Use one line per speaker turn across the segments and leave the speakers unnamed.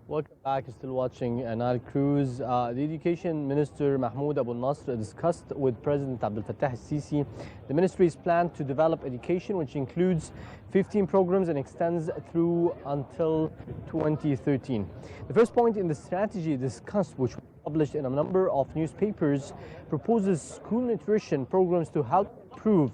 Welcome back. You're still watching Nile Cruise. The Education Minister Mahmoud Abu Nasr discussed with President Abdel Fattah al-Sisi the ministry's plan to develop education, which includes 15 programs and extends through until 2013. The first point in the strategy discussed, which was published in a number of newspapers, proposes school nutrition programs to help improve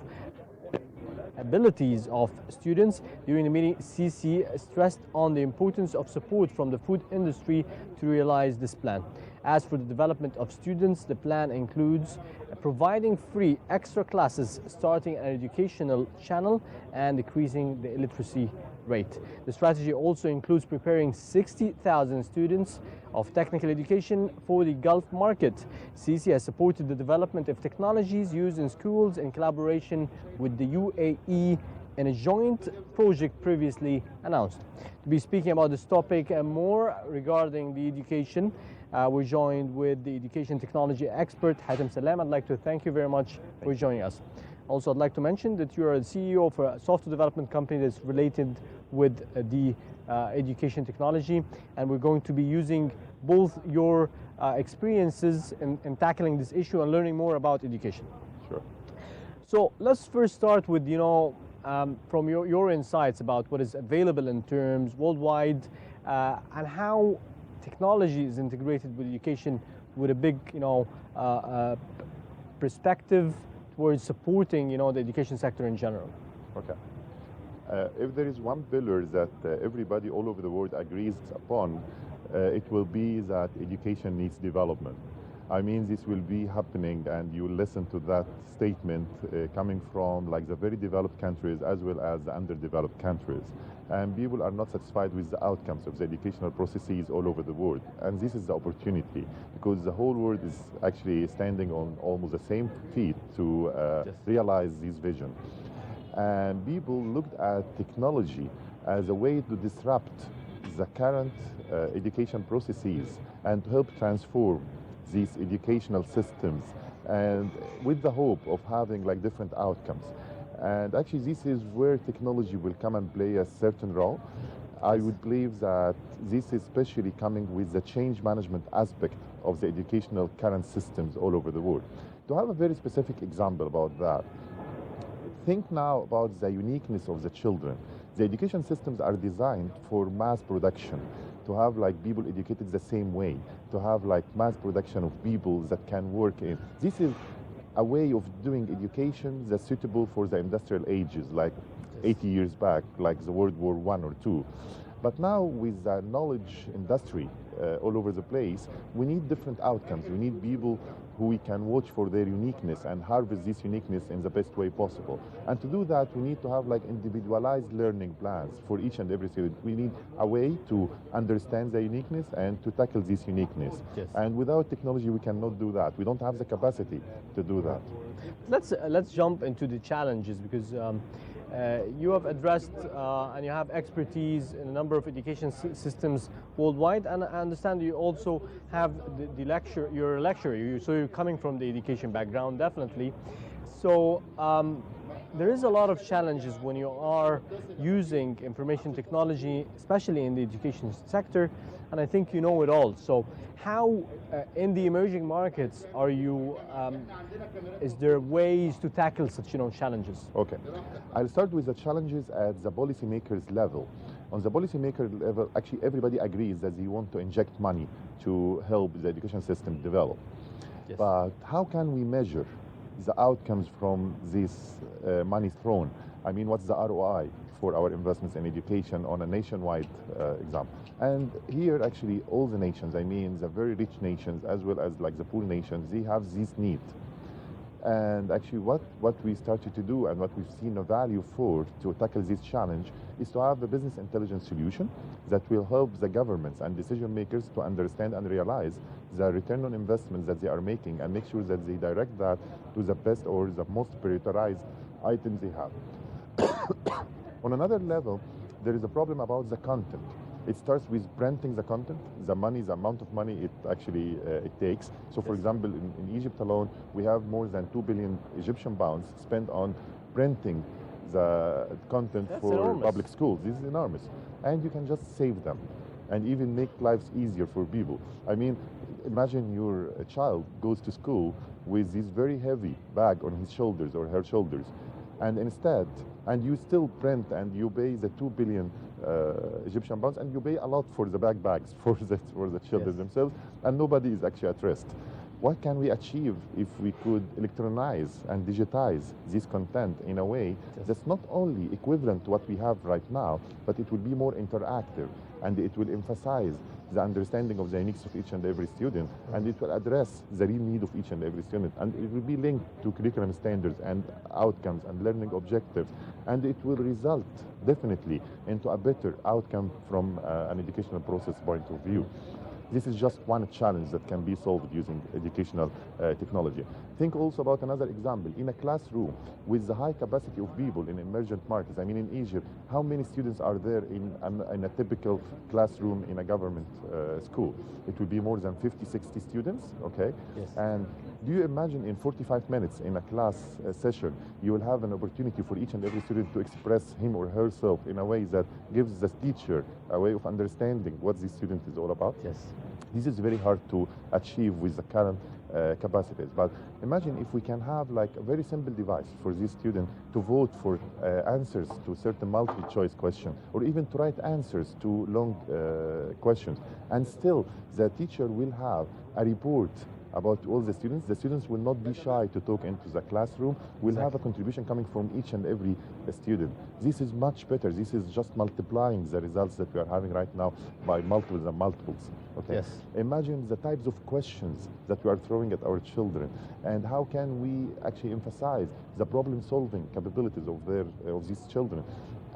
abilities of students. During the meeting, Sisi stressed on the importance of support from the food industry to realize this plan. As for the development of students, the plan includes providing free extra classes, starting an educational channel, and decreasing the illiteracy rate. The strategy also includes preparing 60,000 students of technical education for the Gulf market. Sisi has supported the development of technologies used in schools in collaboration with the UAE in a joint project previously announced. To be speaking about this topic and more regarding the education, we're joined with the education technology expert, Hatem Sallam. I'd like to thank you very much for joining us. Also, I'd like to mention that you are the CEO of a software development company that's related with the education technology, and we're going to be using both your experiences in tackling this issue and learning more about education.
Sure.
So let's first start with, from your insights about what is available in terms worldwide and how technology is integrated with education with a big, perspective towards supporting, the education sector in general.
Okay. If there is one pillar that everybody all over the world agrees upon, it will be that education needs development. I mean, this will be happening, and you listen to that statement coming from like the very developed countries as well as the underdeveloped countries. And people are not satisfied with the outcomes of the educational processes all over the world. And this is the opportunity, because the whole world is actually standing on almost the same feet to realize this vision. And people looked at technology as a way to disrupt the current education processes and to help transform these educational systems, and with the hope of having like different outcomes. And actually this is where technology will come and play a certain role. I would believe that this is especially coming with the change management aspect of the educational current systems all over the world. To have a very specific example about that, think now about the uniqueness of the children. The education systems are designed for mass production, to have like people educated the same way, to have like mass production of people that can work in. This is a way of doing education that's suitable for the industrial ages, like 80 years back, like the World War I or II. But now with the knowledge industry all over the place, we need different outcomes. We need people who we can watch for their uniqueness and harvest this uniqueness in the best way possible. And to do that, we need to have like individualized learning plans for each and every student. We need a way to understand the uniqueness and to tackle this uniqueness.
Yes.
And without technology, we cannot do that. We don't have the capacity to do that.
Let's jump into the challenges, because you have addressed and you have expertise in a number of education systems worldwide, and I understand you also have the lecture. You're a lecturer, so you're coming from the education background, definitely. So there is a lot of challenges when you are using information technology, especially in the education sector, and I think you know it all. So how, in the emerging markets, are you, is there ways to tackle such challenges?
Okay, I'll start with the challenges at the policymakers level. On the policymaker level, actually everybody agrees that they want to inject money to help the education system develop.
Yes.
But how can we measure the outcomes from this money thrown? I mean, what's the ROI for our investments in education on a nationwide example? And here, actually, all the nations, I mean, the very rich nations as well as like the poor nations, they have this need. And actually what we started to do and what we've seen a value for to tackle this challenge is to have a business intelligence solution that will help the governments and decision makers to understand and realize the return on investments that they are making and make sure that they direct that to the best or the most prioritized items they have. On another level, there is a problem about the content. It starts with printing the content, the money, the amount of money it actually it takes. So for example, in Egypt alone, we have more than 2 billion Egyptian pounds spent on printing the content for public schools. This is enormous. And you can just save them. and even make lives easier for people. I mean, imagine your child goes to school with this very heavy bag on his shoulders or her shoulders, and instead, and you still print and you pay the 2 billion Egyptian pounds, and you pay a lot for the bags for the children themselves, and nobody is actually at rest. What can we achieve if we could electronize and digitize this content in a way that's not only equivalent to what we have right now, but it will be more interactive, and it will emphasize the understanding of the needs of each and every student, and it will address the real need of each and every student, and it will be linked to curriculum standards and outcomes and learning objectives, and it will result definitely into a better outcome from an educational process point of view. This is just one challenge that can be solved using educational technology. Think also about another example. In a classroom with the high capacity of people in emergent markets, I mean in Egypt, how many students are there in a typical classroom in a government school? It will be more than 50, 60 students, okay?
Yes.
And do you imagine in 45 minutes in a class session, you will have an opportunity for each and every student to express him or herself in a way that gives the teacher a way of understanding what this student is all about?
Yes.
This is very hard to achieve with the current capacities. But imagine if we can have like a very simple device for this student to vote for answers to certain multiple choice questions, or even to write answers to long questions. And still, the teacher will have a report about all the students. The students will not be shy to talk into the classroom. We'll have a contribution coming from each and every student. This is much better. This is just multiplying the results that we are having right now by multiples and multiples. Okay.
Yes.
Imagine the types of questions that we are throwing at our children, and how can we actually emphasize the problem-solving capabilities of these children.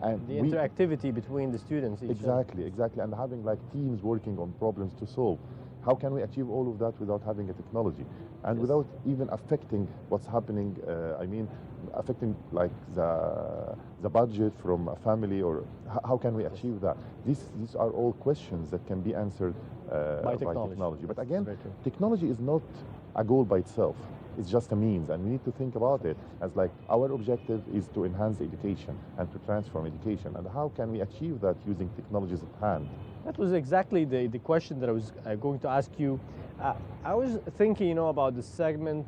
And
the interactivity between the students.
Exactly, and having like teams working on problems to solve. How can we achieve all of that without having a technology and without even affecting what's happening? I mean, affecting like the budget from a family, or how can we achieve that? These are all questions that can be answered by technology. But again, technology is not a goal by itself. It's just a means, and we need to think about it as like our objective is to enhance education and to transform education. And how can we achieve that using technologies at hand?
That was exactly the question that I was going to ask you. I was thinking, about the segment,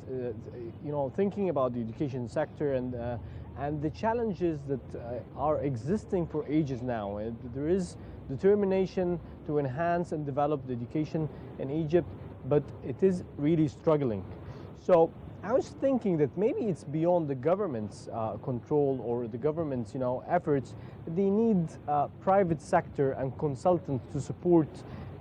thinking about the education sector and the challenges that are existing for ages now. There is determination to enhance and develop the education in Egypt, but it is really struggling. So I was thinking that maybe it's beyond the government's control or the government's efforts. They need private sector and consultants to support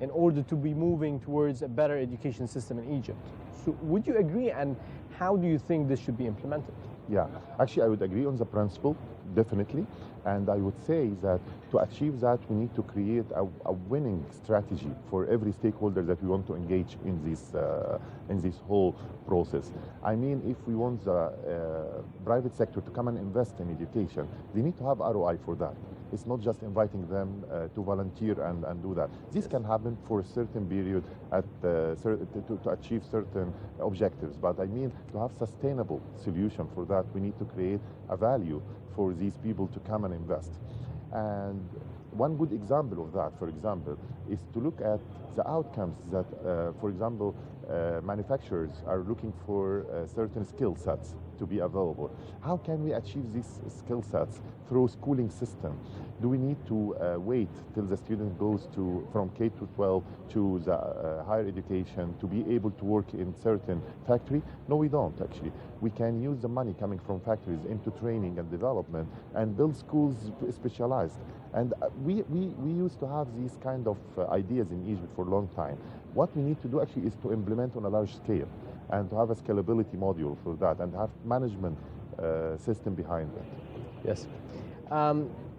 in order to be moving towards a better education system in Egypt. So would you agree, and how do you think this should be implemented?
Yeah, actually I would agree on the principle, definitely. And I would say that to achieve that, we need to create a winning strategy for every stakeholder that we want to engage in this whole process. I mean, if we want the private sector to come and invest in education, they need to have ROI for that. It's not just inviting them to volunteer and do that. This can happen for a certain period to achieve certain objectives. But I mean, to have sustainable solution for that, we need to create a value for these people to come and invest. And one good example of that, for example, is to look at the outcomes that, for example, manufacturers are looking for certain skill sets to be available. How can we achieve these skill sets through schooling system? Do we need to wait till the student goes from K to 12 to the higher education to be able to work in certain factory? No, we don't actually. We can use the money coming from factories into training and development and build schools specialized. And we used to have these kind of ideas in Egypt for a long time. What we need to do actually is to implement on a large scale and to have a scalability module for that and have management system behind it.
Yes.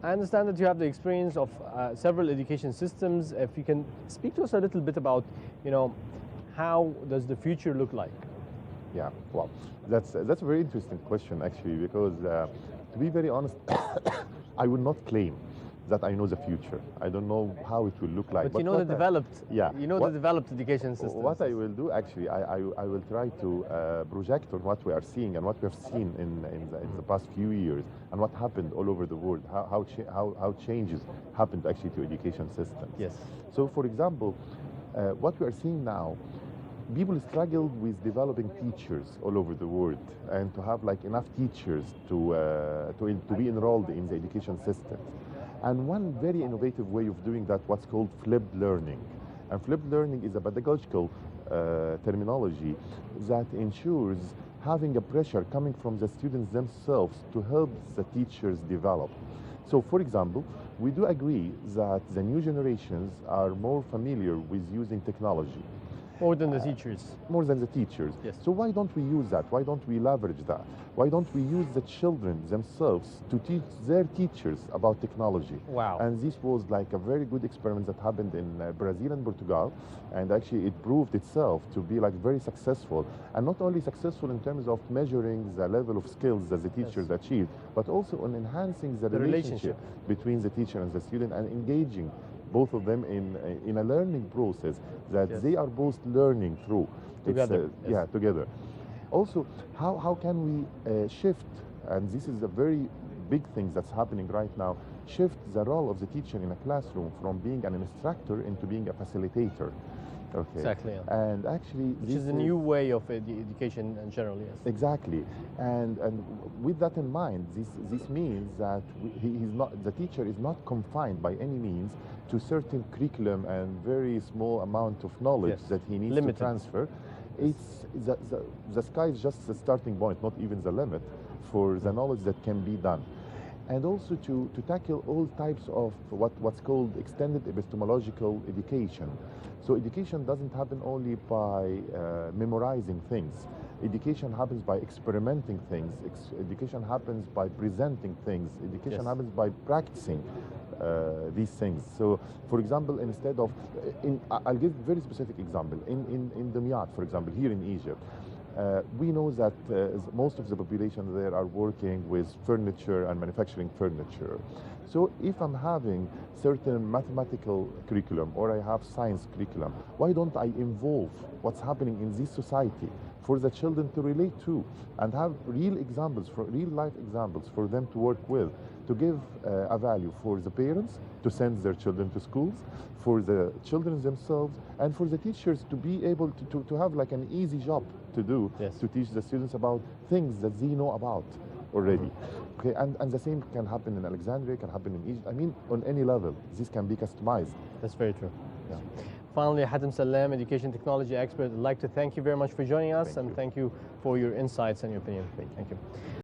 I understand that you have the experience of several education systems. If you can speak to us a little bit about, how does the future look like?
Yeah, well, that's a very interesting question actually, because to be very honest, I would not claim that I know the future. I don't know how it will look like.
But you know the developed,
yeah.
you know the developed education system.
What I will do, actually, I will try to project on what we are seeing and what we have seen in the past few years and what happened all over the world, how changes happened actually to education systems.
Yes.
So, for example, what we are seeing now, people struggle with developing teachers all over the world and to have like enough teachers to be enrolled in the education system. And one very innovative way of doing that, what's called flipped learning. And flipped learning is a pedagogical terminology that ensures having a pressure coming from the students themselves to help the teachers develop. So, for example, we do agree that the new generations are more familiar with using technology.
More than the teachers.
More than the teachers.
Yes.
So why don't we use that? Why don't we leverage that? Why don't we use the children themselves to teach their teachers about technology?
Wow.
And this was like a very good experiment that happened in Brazil and Portugal. And actually it proved itself to be like very successful. And not only successful in terms of measuring the level of skills that the teachers achieved, but also on enhancing the relationship between the teacher and the student and engaging both of them in a learning process that they are both learning through.
Together.
Yeah, together. Also, how can we shift, and this is a very big thing that's happening right now, shift the role of the teacher in a classroom from being an instructor into being a facilitator. Okay.
Exactly. Yeah.
And actually,
which is a new way of education in general, yes.
Exactly. And with that in mind, this means that the teacher is not confined by any means to certain curriculum and very small amount of knowledge that he needs to transfer. It's the sky is just the starting point, not even the limit for the knowledge that can be done. And also to tackle all types of what's called extended epistemological education. So education doesn't happen only by memorizing things. Education happens by experimenting things. Education happens by presenting things. Education happens by practicing these things. So, for example, instead of, I'll give a very specific example. In Dumyat, for example, here in Egypt, we know that most of the population there are working with furniture and manufacturing furniture. So if I'm having certain mathematical curriculum or I have science curriculum, why don't I involve what's happening in this society for the children to relate to and have real examples, real life examples for them to work with, to give a value for the parents to send their children to schools, for the children themselves, and for the teachers to be able to have like an easy job to do, to teach the students about things that they know about already. Okay, and the same can happen in Alexandria, can happen in Egypt. I mean, on any level, this can be customized.
That's very true.
Yeah.
Finally, Hatem Sallam, education technology expert, I'd like to thank you very much for joining us, and thank you for your insights and your opinion. Thank you.